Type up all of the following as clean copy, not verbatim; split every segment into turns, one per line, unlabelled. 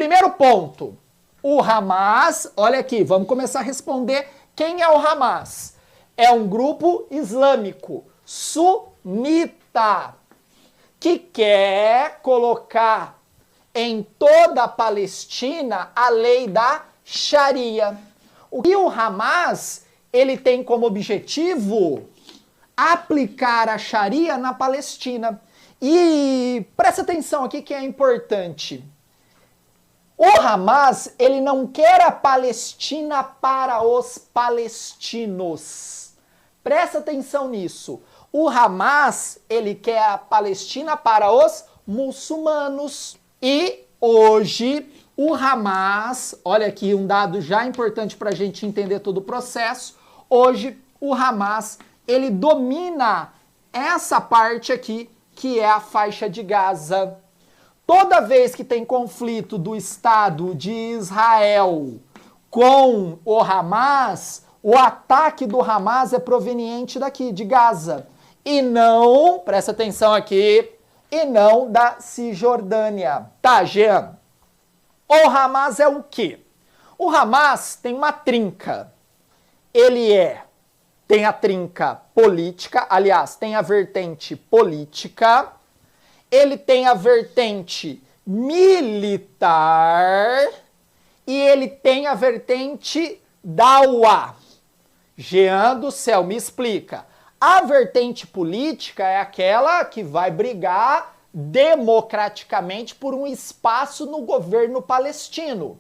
Primeiro ponto, o Hamas, olha aqui, vamos começar a responder quem é o Hamas. É um grupo islâmico, sunita, que quer colocar em toda a Palestina a lei da Sharia. O que o Hamas, ele tem como objetivo aplicar a Sharia na Palestina. E presta atenção aqui que é importante. O Hamas, ele não quer a Palestina para os palestinos. Presta atenção nisso. O Hamas, ele quer a Palestina para os muçulmanos. E hoje, o Hamas, olha aqui um dado já importante para a gente entender todo o processo. Hoje, o Hamas, ele domina essa parte aqui, que é a faixa de Gaza. Toda vez que tem conflito do Estado de Israel com o Hamas, o ataque do Hamas é proveniente daqui, de Gaza. E não, presta atenção aqui, e não da Cisjordânia. Tá, Jean? O Hamas é o quê? O Hamas tem uma trinca. Tem a trinca política, aliás, tem a vertente política, ele tem a vertente militar e ele tem a vertente dawa. Jean do céu, me explica. A vertente política é aquela que vai brigar democraticamente por um espaço no governo palestino.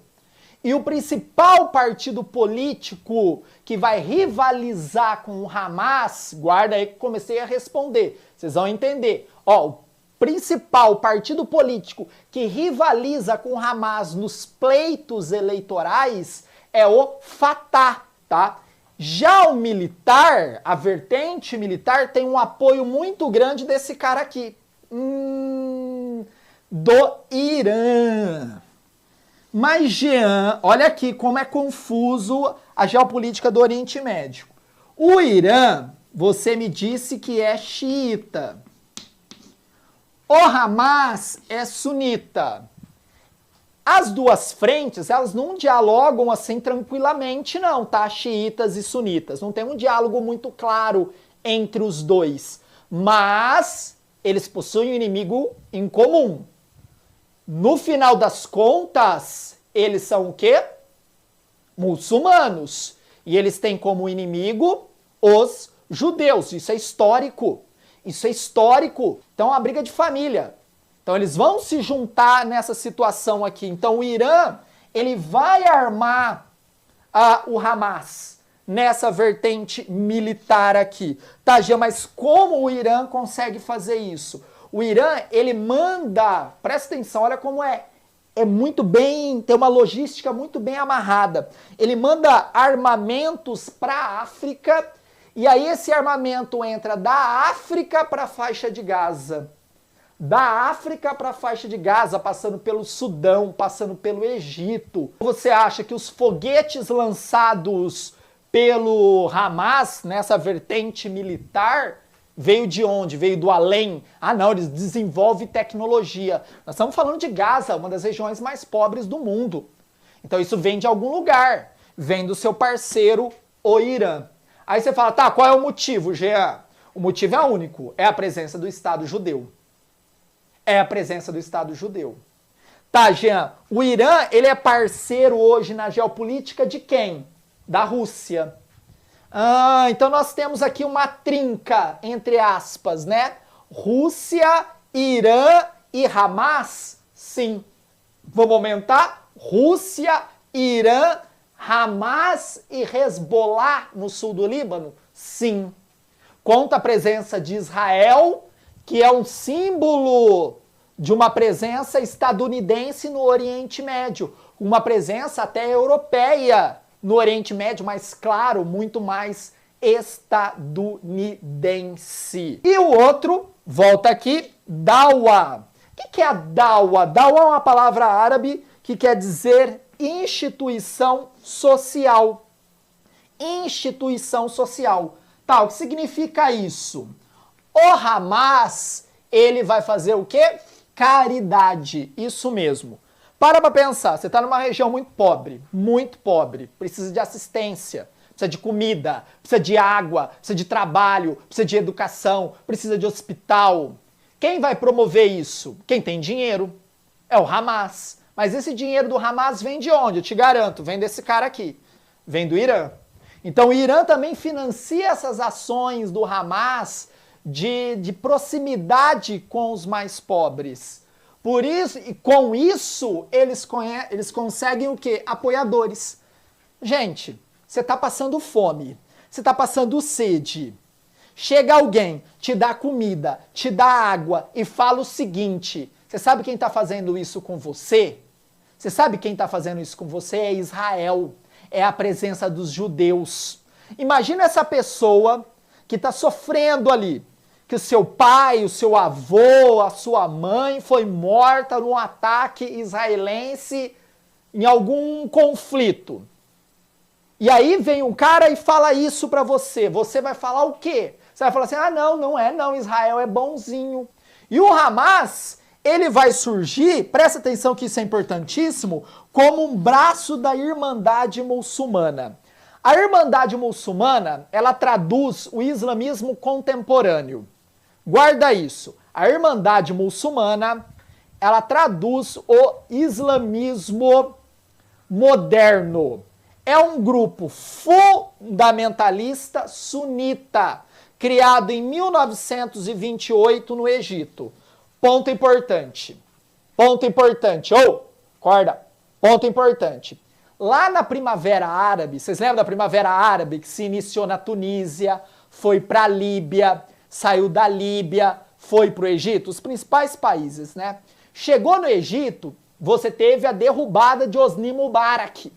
E o principal partido político que vai rivalizar com o Hamas, guarda aí que comecei a responder, vocês vão entender. Ó, o principal partido político que rivaliza com o Hamas nos pleitos eleitorais é o Fatah, tá? Já o militar, a vertente militar, tem um apoio muito grande desse cara aqui, do Irã. Mas, Jean, olha aqui como é confuso a geopolítica do Oriente Médio. O Irã, você me disse que é xiita. O Hamas é sunita. As duas frentes, elas não dialogam assim tranquilamente, não, tá? Xiitas e sunitas. Não tem um diálogo muito claro entre os dois. Mas eles possuem um inimigo em comum. No final das contas, eles são o quê? Muçulmanos. E eles têm como inimigo os judeus. Isso é histórico. Isso é histórico. Então é uma briga de família. Então eles vão se juntar nessa situação aqui. Então o Irã, ele vai armar o Hamas nessa vertente militar aqui. Tá, Gia, mas como o Irã consegue fazer isso? O Irã, ele manda, presta atenção, olha como é muito bem, tem uma logística muito bem amarrada. Ele manda armamentos para a África, e aí esse armamento entra da África para a faixa de Gaza. Da África para a faixa de Gaza, passando pelo Sudão, passando pelo Egito. Você acha que os foguetes lançados pelo Hamas, nessa vertente militar, veio de onde? Veio do além? Ah não, eles desenvolvem tecnologia. Nós estamos falando de Gaza, uma das regiões mais pobres do mundo. Então isso vem de algum lugar. Vem do seu parceiro, o Irã. Aí você fala, tá, qual é o motivo, Jean? O motivo é único, é a presença do Estado judeu. É a presença do Estado judeu. Tá, Jean, o Irã, ele é parceiro hoje na geopolítica de quem? Da Rússia. Ah, então nós temos aqui uma trinca, entre aspas, né? Rússia, Irã e Hamas? Sim. Vamos aumentar? Rússia, Irã, Hamas e Hezbollah no sul do Líbano? Sim. Conta a presença de Israel, que é um símbolo de uma presença estadunidense no Oriente Médio, uma presença até europeia no Oriente Médio, mas claro, muito mais estadunidense. E o outro, volta aqui, dawa. O que é a dawa? Dawa é uma palavra árabe que quer dizer instituição social. Instituição social. Tá, o que significa isso? O Hamas, ele vai fazer o quê? Caridade, isso mesmo. Para pensar, você está numa região muito pobre, precisa de assistência, precisa de comida, precisa de água, precisa de trabalho, precisa de educação, precisa de hospital. Quem vai promover isso? Quem tem dinheiro. É o Hamas. Mas esse dinheiro do Hamas vem de onde? Eu te garanto, vem desse cara aqui. Vem do Irã. Então o Irã também financia essas ações do Hamas de proximidade com os mais pobres. Por isso, e com isso, eles conseguem o quê? Apoiadores. Gente, você está passando fome, você está passando sede. Chega alguém, te dá comida, te dá água e fala o seguinte: você sabe quem está fazendo isso com você? Você sabe quem está fazendo isso com você? É Israel. É a presença dos judeus. Imagina essa pessoa que está sofrendo ali, que o seu pai, o seu avô, a sua mãe foi morta num ataque israelense em algum conflito. E aí vem um cara e fala isso pra você. Você vai falar o quê? Você vai falar assim: ah, não é não, Israel é bonzinho. E o Hamas, ele vai surgir, presta atenção que isso é importantíssimo, como um braço da Irmandade Muçulmana. A Irmandade Muçulmana, ela traduz o islamismo contemporâneo. Guarda isso. A Irmandade Muçulmana, ela traduz o islamismo moderno. É um grupo fundamentalista sunita, criado em 1928 no Egito. Ponto importante. Ponto importante. Acorda. Ponto importante. Lá na Primavera Árabe, vocês lembram da Primavera Árabe que se iniciou na Tunísia, foi para a Líbia, saiu da Líbia, foi para o Egito, os principais países, né? Chegou no Egito, você teve a derrubada de Hosni Mubarak.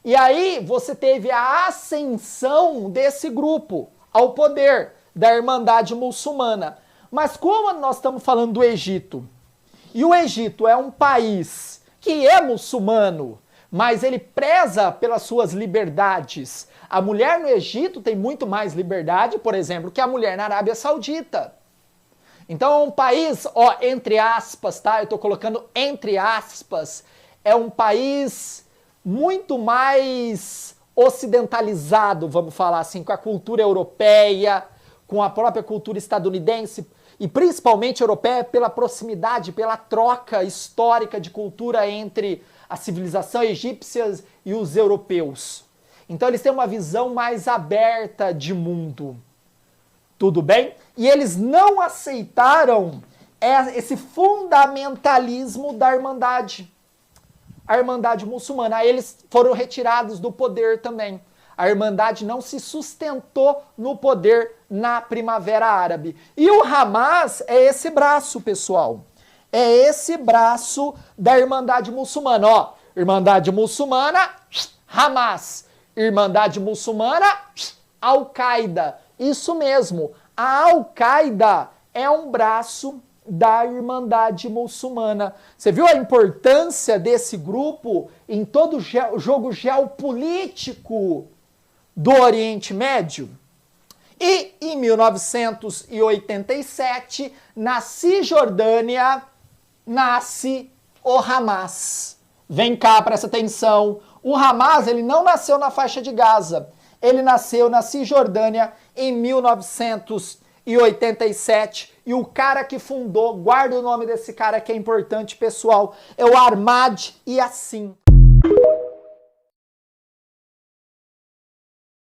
E aí você teve a ascensão desse grupo ao poder da Irmandade Muçulmana. Mas como nós estamos falando do Egito, e o Egito é um país que é muçulmano, mas ele preza pelas suas liberdades. A mulher no Egito tem muito mais liberdade, por exemplo, que a mulher na Arábia Saudita. Então é um país, entre aspas, tá? Eu tô colocando entre aspas, é um país muito mais ocidentalizado, vamos falar assim, com a cultura europeia, com a própria cultura estadunidense, e principalmente europeia pela proximidade, pela troca histórica de cultura entre a civilização egípcia e os europeus. Então eles têm uma visão mais aberta de mundo. Tudo bem? E eles não aceitaram esse fundamentalismo da Irmandade. A Irmandade Muçulmana. Aí eles foram retirados do poder também. A Irmandade não se sustentou no poder na Primavera Árabe. E o Hamas é esse braço, pessoal. É esse braço da Irmandade Muçulmana. Irmandade Muçulmana, Hamas. Irmandade Muçulmana, Al-Qaeda. Isso mesmo. A Al-Qaeda é um braço da Irmandade Muçulmana. Você viu a importância desse grupo em todo o jogo geopolítico do Oriente Médio? E em 1987, na Cisjordânia, nasce o Hamas. Vem cá, presta atenção. O Hamas, ele não nasceu na faixa de Gaza. Ele nasceu na Cisjordânia em 1987. E o cara que fundou, guarda o nome desse cara que é importante, pessoal, é o Ahmad Yassin.